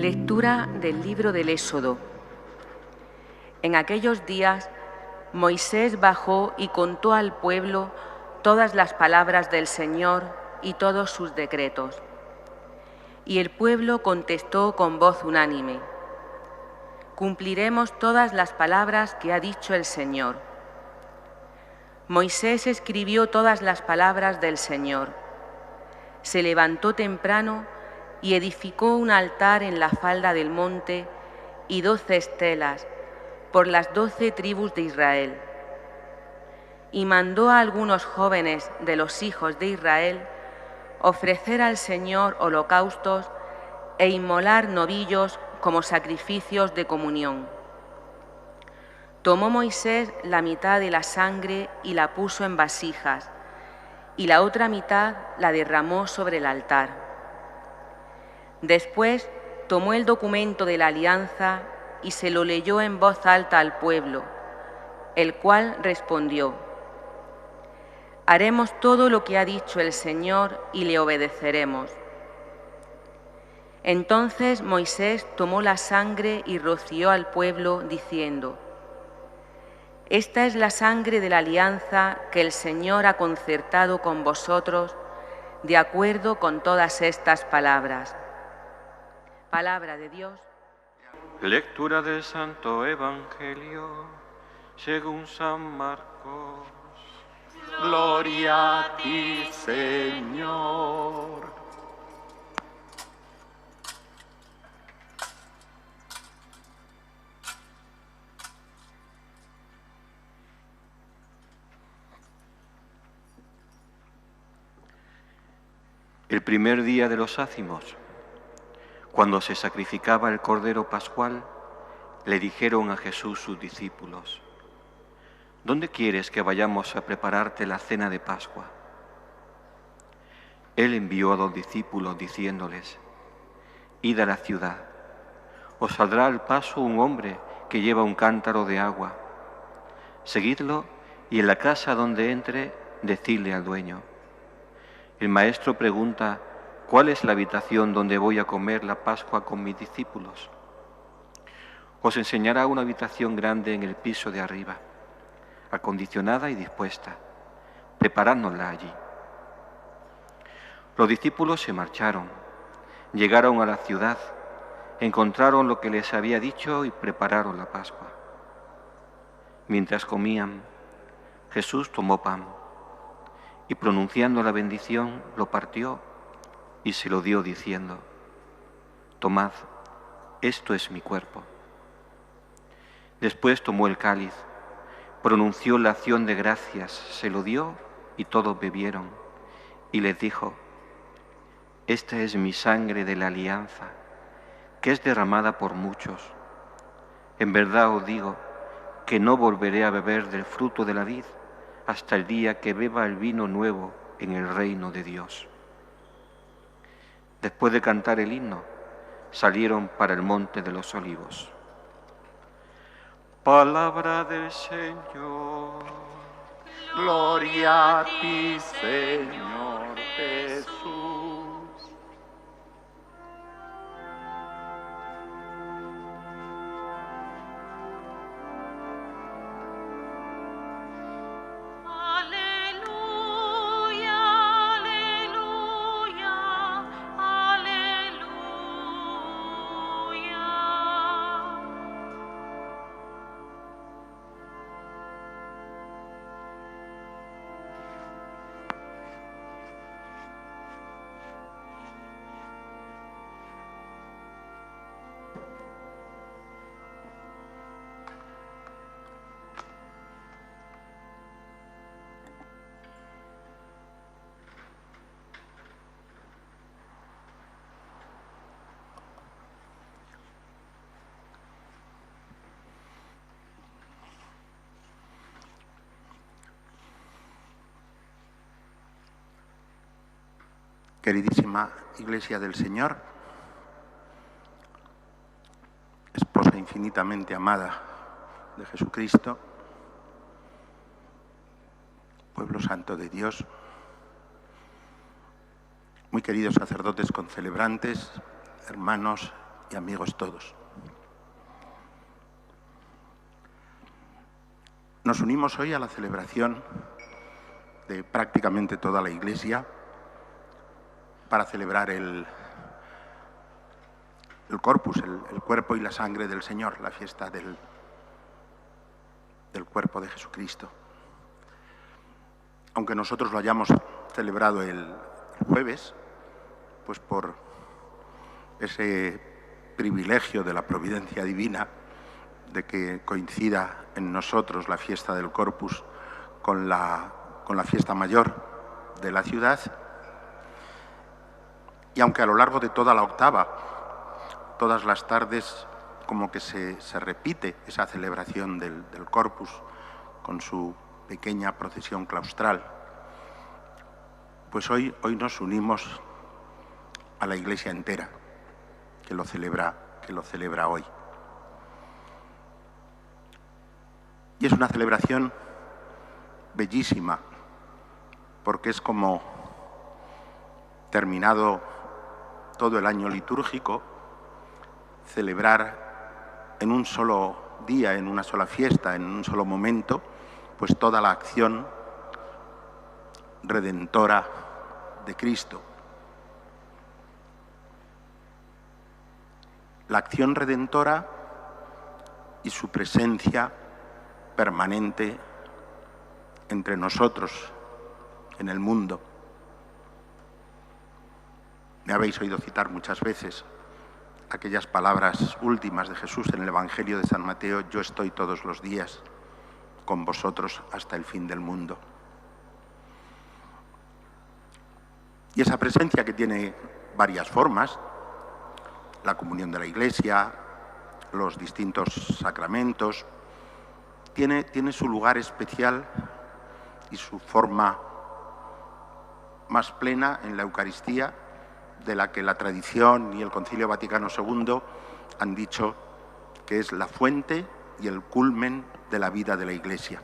Lectura del libro del Éxodo. En aquellos días, Moisés bajó y contó al pueblo todas las palabras del Señor y todos sus decretos. Y el pueblo contestó con voz unánime: cumpliremos todas las palabras que ha dicho el Señor. Moisés escribió todas las palabras del Señor. Se levantó temprano y edificó un altar en la falda del monte y 12 estelas por las 12 tribus de Israel. Y mandó a algunos jóvenes de los hijos de Israel ofrecer al Señor holocaustos e inmolar novillos como sacrificios de comunión. Tomó Moisés la mitad de la sangre y la puso en vasijas, y la otra mitad la derramó sobre el altar. Después tomó el documento de la alianza y se lo leyó en voz alta al pueblo, el cual respondió: haremos todo lo que ha dicho el Señor y le obedeceremos. Entonces Moisés tomó la sangre y roció al pueblo, diciendo: esta es la sangre de la alianza que el Señor ha concertado con vosotros, de acuerdo con todas estas palabras. Palabra de Dios. Lectura del Santo Evangelio según San Marcos. Gloria a ti, Señor. El primer día de los ácimos, cuando se sacrificaba el Cordero Pascual, le dijeron a Jesús sus discípulos: ¿dónde quieres que vayamos a prepararte la cena de Pascua? Él envió a 2 discípulos diciéndoles: id a la ciudad, os saldrá al paso un hombre que lleva un cántaro de agua. Seguidlo y en la casa donde entre, decidle al dueño: el maestro pregunta, ¿cuál es la habitación donde voy a comer la Pascua con mis discípulos? Os enseñará una habitación grande en el piso de arriba, acondicionada y dispuesta. Preparádnosla allí. Los discípulos se marcharon, llegaron a la ciudad, encontraron lo que les había dicho y prepararon la Pascua. Mientras comían, Jesús tomó pan y, pronunciando la bendición, lo partió y se lo dio diciendo: tomad, esto es mi cuerpo. Después tomó el cáliz, pronunció la acción de gracias, se lo dio y todos bebieron, y les dijo: esta es mi sangre de la alianza, que es derramada por muchos. En verdad os digo que no volveré a beber del fruto de la vid hasta el día que beba el vino nuevo en el reino de Dios. Después de cantar el himno, salieron para el monte de los olivos. Palabra del Señor. Gloria a ti, Señor Jesús. Queridísima Iglesia del Señor, esposa infinitamente amada de Jesucristo, pueblo santo de Dios, muy queridos sacerdotes concelebrantes, hermanos y amigos todos. Nos unimos hoy a la celebración de prácticamente toda la Iglesia para celebrar el Corpus, el cuerpo y la sangre del Señor, la fiesta del cuerpo de Jesucristo. Aunque nosotros lo hayamos celebrado el jueves, pues por ese privilegio de la providencia divina de que coincida en nosotros la fiesta del Corpus con la fiesta mayor de la ciudad, y aunque a lo largo de toda la octava, todas las tardes, como que se repite esa celebración del Corpus con su pequeña procesión claustral, pues hoy nos unimos a la Iglesia entera que lo celebra hoy. Y es una celebración bellísima, porque es como, terminado todo el año litúrgico, celebrar en un solo día, en una sola fiesta, en un solo momento, pues toda la acción redentora de Cristo. La acción redentora y su presencia permanente entre nosotros, en el mundo. Me habéis oído citar muchas veces aquellas palabras últimas de Jesús en el Evangelio de San Mateo: yo estoy todos los días con vosotros hasta el fin del mundo. Y esa presencia, que tiene varias formas, la comunión de la Iglesia, los distintos sacramentos, tiene su lugar especial y su forma más plena en la Eucaristía, de la que la tradición y el Concilio Vaticano II han dicho que es la fuente y el culmen de la vida de la Iglesia.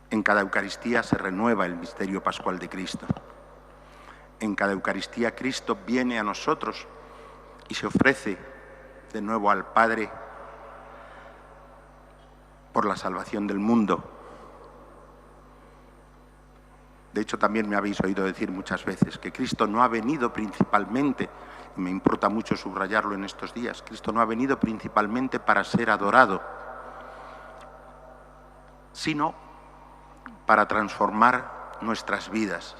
En cada Eucaristía se renueva el misterio pascual de Cristo. En cada Eucaristía Cristo viene a nosotros y se ofrece de nuevo al Padre por la salvación del mundo. De hecho, también me habéis oído decir muchas veces que Cristo no ha venido principalmente, y me importa mucho subrayarlo en estos días, Cristo no ha venido principalmente para ser adorado, sino para transformar nuestras vidas,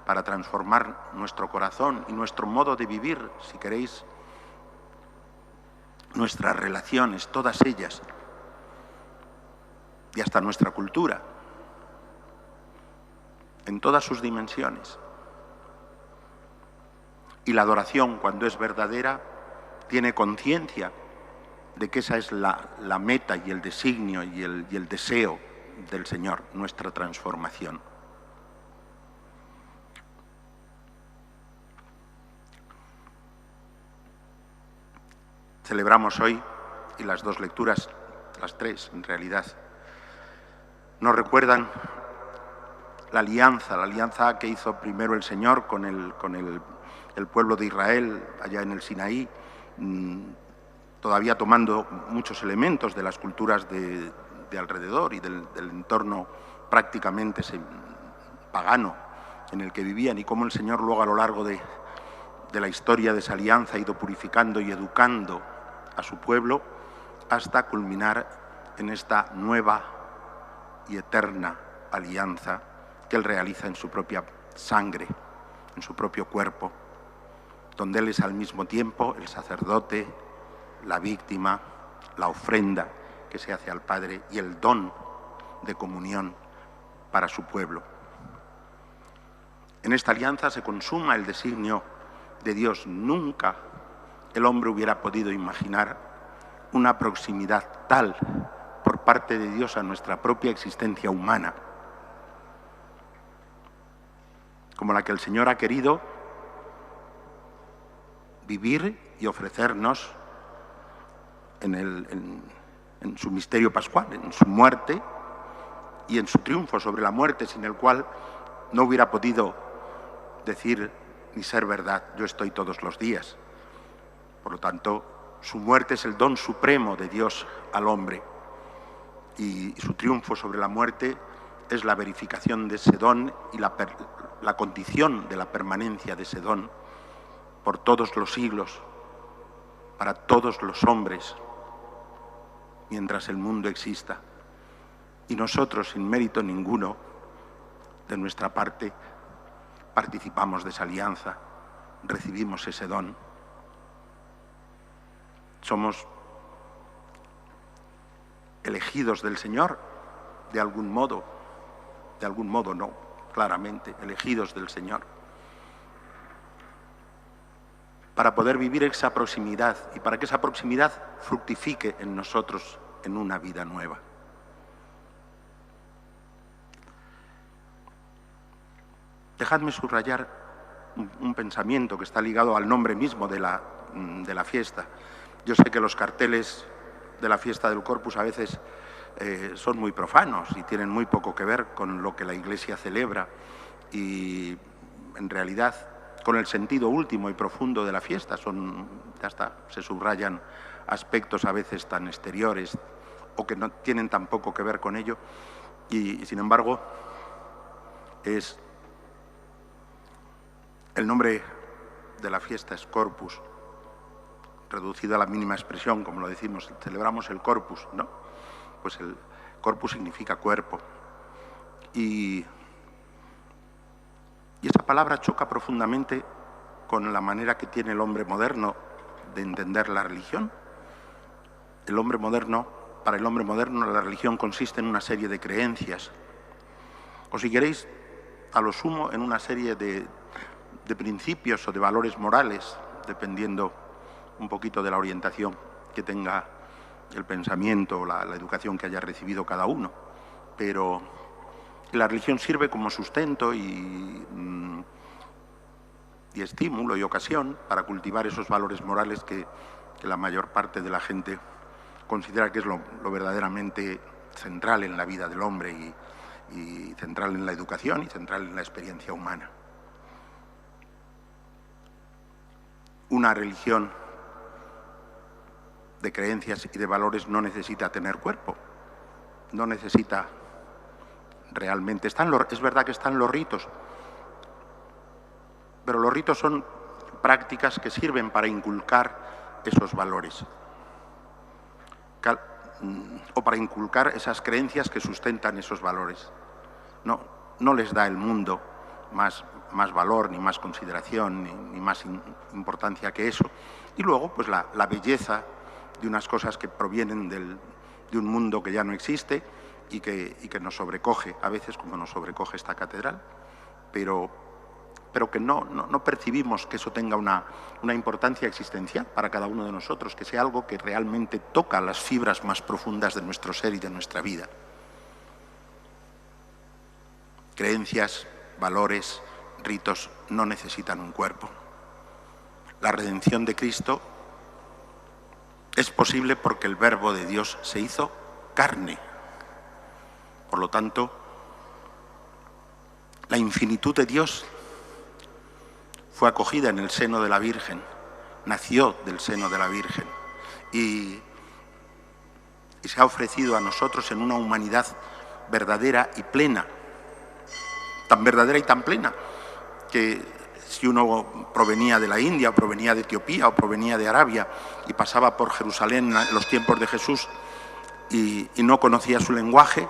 para transformar nuestro corazón y nuestro modo de vivir, si queréis, nuestras relaciones, todas ellas, y hasta nuestra cultura, en todas sus dimensiones. Y la adoración, cuando es verdadera, tiene conciencia de que esa es la meta y el designio y el deseo del Señor, nuestra transformación. Celebramos hoy, y las dos lecturas, las tres en realidad, nos recuerdan la alianza que hizo primero el Señor con el pueblo de Israel allá en el Sinaí, todavía tomando muchos elementos de las culturas de alrededor y del entorno prácticamente pagano en el que vivían, y cómo el Señor luego, a lo largo de la historia de esa alianza, ha ido purificando y educando a su pueblo hasta culminar en esta nueva y eterna alianza que Él realiza en su propia sangre, en su propio cuerpo, donde Él es al mismo tiempo el sacerdote, la víctima, la ofrenda que se hace al Padre y el don de comunión para su pueblo. En esta alianza se consuma el designio de Dios. Nunca el hombre hubiera podido imaginar una proximidad tal por parte de Dios a nuestra propia existencia humana, como la que el Señor ha querido vivir y ofrecernos en su misterio pascual, en su muerte y en su triunfo sobre la muerte, sin el cual no hubiera podido decir ni ser verdad: yo estoy todos los días. Por lo tanto, su muerte es el don supremo de Dios al hombre y su triunfo sobre la muerte es la verificación de ese don y la condición de la permanencia de ese don por todos los siglos, para todos los hombres, mientras el mundo exista. Y nosotros, sin mérito ninguno, de nuestra parte, participamos de esa alianza, recibimos ese don. Somos elegidos del Señor, de algún modo no, claramente, elegidos del Señor, para poder vivir esa proximidad y para que esa proximidad fructifique en nosotros en una vida nueva. Dejadme subrayar un pensamiento que está ligado al nombre mismo de la fiesta. Yo sé que los carteles de la fiesta del Corpus a veces son muy profanos y tienen muy poco que ver con lo que la Iglesia celebra y en realidad con el sentido último y profundo de la fiesta. Se subrayan aspectos a veces tan exteriores o que no tienen tan poco que ver con ello y sin embargo el nombre de la fiesta es Corpus, reducido a la mínima expresión, como lo decimos, celebramos el Corpus, ¿no? Pues el Corpus significa cuerpo. Y esa palabra choca profundamente con la manera que tiene el hombre moderno de entender la religión. Para el hombre moderno, la religión consiste en una serie de creencias, o si queréis, a lo sumo, en una serie de principios o de valores morales, dependiendo un poquito de la orientación que tenga el pensamiento o la educación que haya recibido cada uno. Pero la religión sirve como sustento y estímulo y ocasión para cultivar esos valores morales que la mayor parte de la gente considera que es lo verdaderamente central en la vida del hombre y central en la educación y central en la experiencia humana. Una religión de creencias y de valores no necesita tener cuerpo, no necesita realmente. Es verdad que están los ritos, pero los ritos son prácticas que sirven para inculcar esos valores o para inculcar esas creencias que sustentan esos valores. No les da el mundo más valor, ni más consideración, ni más importancia que eso. Y luego, pues la belleza de unas cosas que provienen de un mundo que ya no existe y que nos sobrecoge, a veces como nos sobrecoge esta catedral, pero que no percibimos que eso tenga una importancia existencial para cada uno de nosotros, que sea algo que realmente toca las fibras más profundas de nuestro ser y de nuestra vida. Creencias, valores, ritos no necesitan un cuerpo. La redención de Cristo es posible porque el Verbo de Dios se hizo carne. Por lo tanto, la infinitud de Dios fue acogida en el seno de la Virgen, nació del seno de la Virgen y se ha ofrecido a nosotros en una humanidad verdadera y plena, tan verdadera y tan plena que si uno provenía de la India, o provenía de Etiopía, o provenía de Arabia y pasaba por Jerusalén en los tiempos de Jesús y no conocía su lenguaje,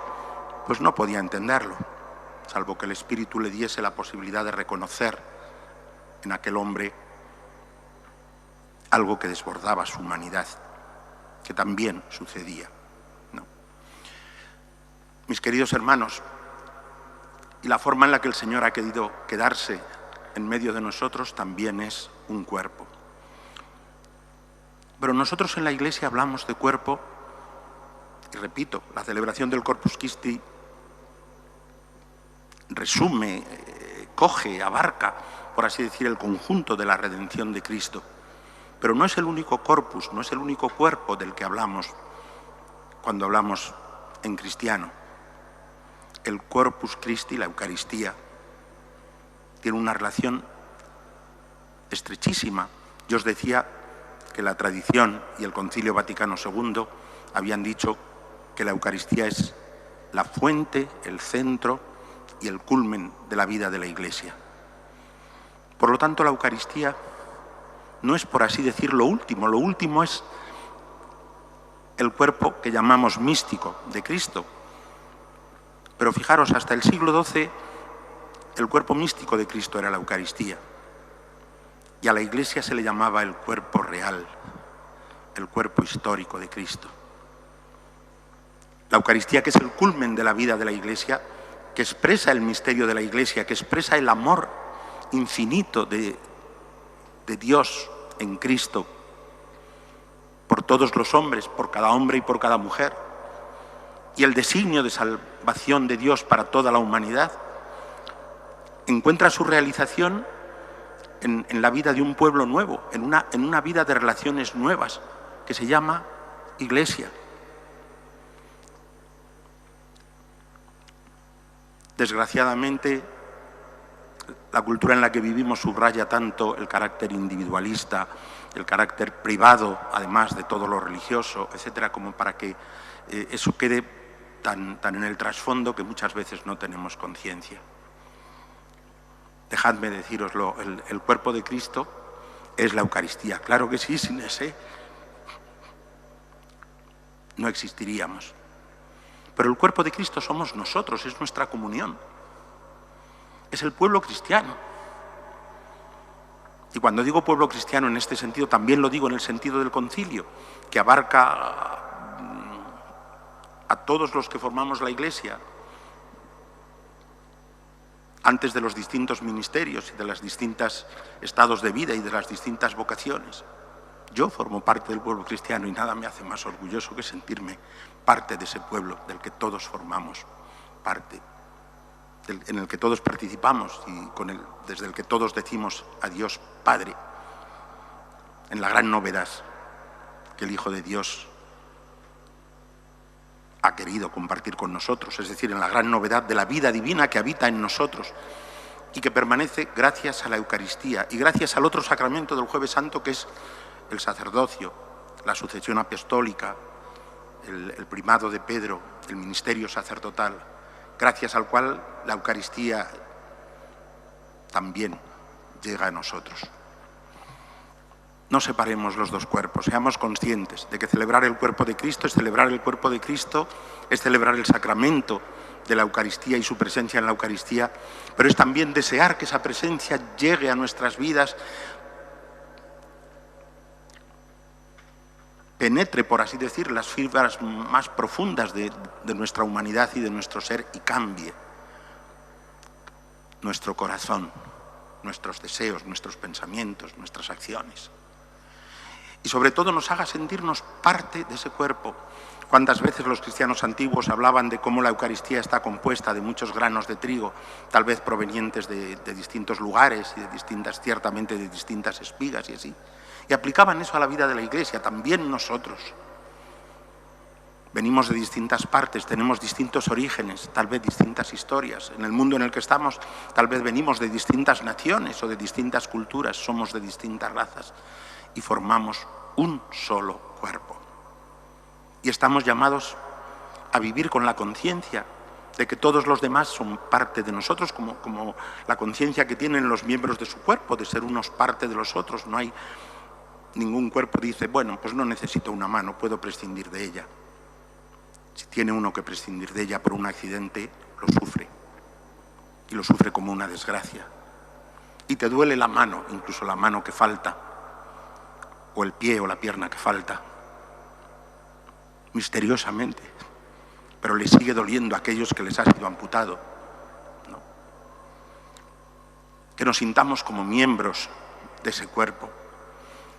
pues no podía entenderlo, salvo que el Espíritu le diese la posibilidad de reconocer en aquel hombre algo que desbordaba su humanidad, que también sucedía, ¿no? Mis queridos hermanos, y la forma en la que el Señor ha querido quedarse en medio de nosotros también es un cuerpo. Pero nosotros en la Iglesia hablamos de cuerpo, y repito, la celebración del Corpus Christi resume, coge, abarca, por así decir, el conjunto de la redención de Cristo. Pero no es el único corpus, no es el único cuerpo del que hablamos cuando hablamos en cristiano. El Corpus Christi, la Eucaristía, tiene una relación estrechísima. Yo os decía que la tradición y el Concilio Vaticano II habían dicho que la Eucaristía es la fuente, el centro y el culmen de la vida de la Iglesia. Por lo tanto, la Eucaristía no es, por así decir, lo último es el cuerpo que llamamos místico de Cristo. Pero fijaros, hasta el siglo XII el cuerpo místico de Cristo era la Eucaristía. Y a la Iglesia se le llamaba el cuerpo real, el cuerpo histórico de Cristo. La Eucaristía, que es el culmen de la vida de la Iglesia, que expresa el misterio de la Iglesia, que expresa el amor infinito de Dios en Cristo por todos los hombres, por cada hombre y por cada mujer, y el designio de salvación de Dios para toda la humanidad, encuentra su realización en la vida de un pueblo nuevo, en una vida de relaciones nuevas, que se llama Iglesia. Desgraciadamente, la cultura en la que vivimos subraya tanto el carácter individualista, el carácter privado, además de todo lo religioso, etcétera, como para que eso quede tan en el trasfondo que muchas veces no tenemos conciencia. Dejadme decíroslo, el cuerpo de Cristo es la Eucaristía. Claro que sí, sin ese no existiríamos. Pero el cuerpo de Cristo somos nosotros, es nuestra comunión. Es el pueblo cristiano. Y cuando digo pueblo cristiano en este sentido, también lo digo en el sentido del concilio, que abarca a todos los que formamos la Iglesia, antes de los distintos ministerios y de los distintos estados de vida y de las distintas vocaciones. Yo formo parte del pueblo cristiano y nada me hace más orgulloso que sentirme parte de ese pueblo del que todos formamos parte, en el que todos participamos y desde el que todos decimos a Dios Padre, en la gran novedad que el Hijo de Dios ha querido compartir con nosotros, es decir, en la gran novedad de la vida divina que habita en nosotros y que permanece gracias a la Eucaristía y gracias al otro sacramento del Jueves Santo, que es el sacerdocio, la sucesión apostólica, el primado de Pedro, el ministerio sacerdotal, gracias al cual la Eucaristía también llega a nosotros. No separemos los dos cuerpos, seamos conscientes de que celebrar el cuerpo de Cristo es celebrar el cuerpo de Cristo, es celebrar el sacramento de la Eucaristía y su presencia en la Eucaristía, pero es también desear que esa presencia llegue a nuestras vidas, penetre, por así decir, las fibras más profundas de nuestra humanidad y de nuestro ser y cambie nuestro corazón, nuestros deseos, nuestros pensamientos, nuestras acciones. Y sobre todo nos haga sentirnos parte de ese cuerpo. Cuántas veces los cristianos antiguos hablaban de cómo la Eucaristía está compuesta de muchos granos de trigo, tal vez provenientes de distintos lugares y ciertamente de distintas espigas y así. Y aplicaban eso a la vida de la Iglesia, también nosotros. Venimos de distintas partes, tenemos distintos orígenes, tal vez distintas historias. En el mundo en el que estamos, tal vez venimos de distintas naciones o de distintas culturas, somos de distintas razas y formamos un solo cuerpo. Y estamos llamados a vivir con la conciencia de que todos los demás son parte de nosotros, como la conciencia que tienen los miembros de su cuerpo, de ser unos parte de los otros. No hay ningún cuerpo que dice, bueno, pues no necesito una mano, puedo prescindir de ella. Si tiene uno que prescindir de ella por un accidente, lo sufre. Y lo sufre como una desgracia. Y te duele la mano, incluso la mano que falta, o el pie o la pierna que falta, misteriosamente, pero le sigue doliendo a aquellos que les ha sido amputado, ¿no? Que nos sintamos como miembros de ese cuerpo,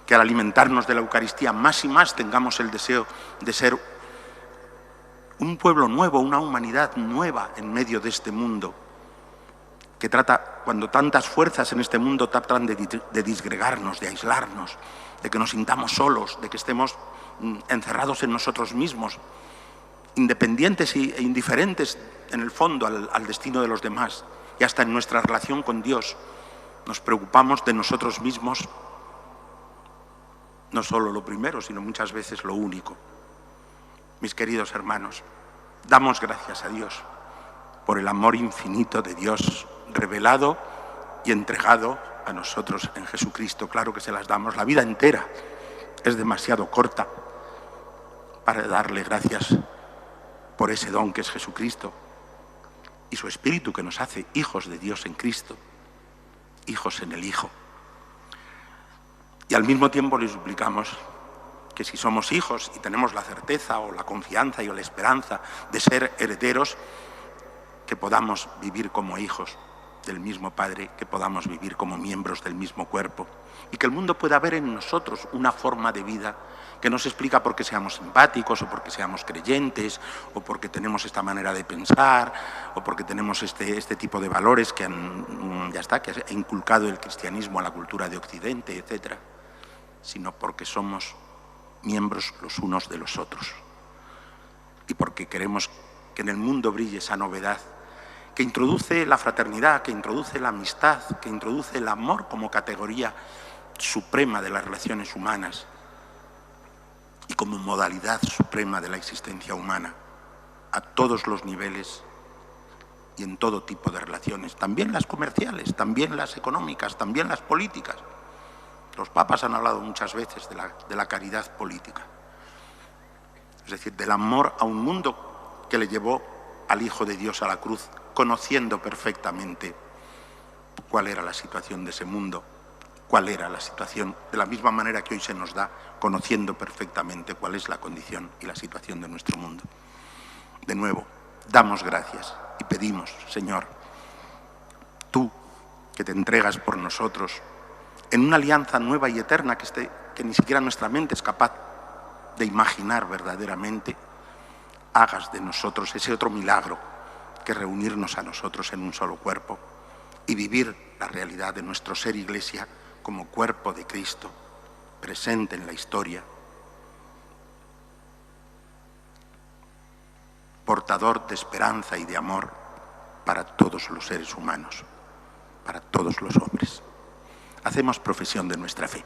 que al alimentarnos de la Eucaristía más y más tengamos el deseo de ser un pueblo nuevo, una humanidad nueva en medio de este mundo, que trata, cuando tantas fuerzas en este mundo tratan de disgregarnos, de aislarnos, de que nos sintamos solos, de que estemos encerrados en nosotros mismos, independientes e indiferentes en el fondo al destino de los demás, y hasta en nuestra relación con Dios nos preocupamos de nosotros mismos. no solo lo primero, sino muchas veces lo único. Mis queridos hermanos, damos gracias a Dios por el amor infinito de Dios revelado y entregado a nosotros en Jesucristo. Claro que se las damos. La vida entera es demasiado corta para darle gracias por ese don que es Jesucristo y su Espíritu que nos hace hijos de Dios en Cristo, hijos en el Hijo. Y al mismo tiempo le suplicamos que si somos hijos y tenemos la certeza o la confianza y la esperanza de ser herederos, que podamos vivir como hijos del mismo Padre, que podamos vivir como miembros del mismo cuerpo y que el mundo pueda ver en nosotros una forma de vida que no se explica porque seamos simpáticos o porque seamos creyentes o porque tenemos esta manera de pensar o porque tenemos este tipo de valores que que ha inculcado el cristianismo a la cultura de Occidente, etcétera, sino porque somos miembros los unos de los otros y porque queremos que en el mundo brille esa novedad que introduce la fraternidad, que introduce la amistad, que introduce el amor como categoría suprema de las relaciones humanas y como modalidad suprema de la existencia humana, a todos los niveles y en todo tipo de relaciones, también las comerciales, también las económicas, también las políticas. Los papas han hablado muchas veces de la caridad política, es decir, del amor a un mundo que le llevó al Hijo de Dios a la cruz, conociendo perfectamente cuál era la situación de ese mundo, cuál era la situación, de la misma manera que hoy se nos da, conociendo perfectamente cuál es la condición y la situación de nuestro mundo. De nuevo, damos gracias y pedimos, Señor, tú que te entregas por nosotros en una alianza nueva y eterna que ni siquiera nuestra mente es capaz de imaginar verdaderamente, hagas de nosotros ese otro milagro que reunirnos a nosotros en un solo cuerpo y vivir la realidad de nuestro ser Iglesia como cuerpo de Cristo, presente en la historia, portador de esperanza y de amor para todos los seres humanos, para todos los hombres. Hacemos profesión de nuestra fe.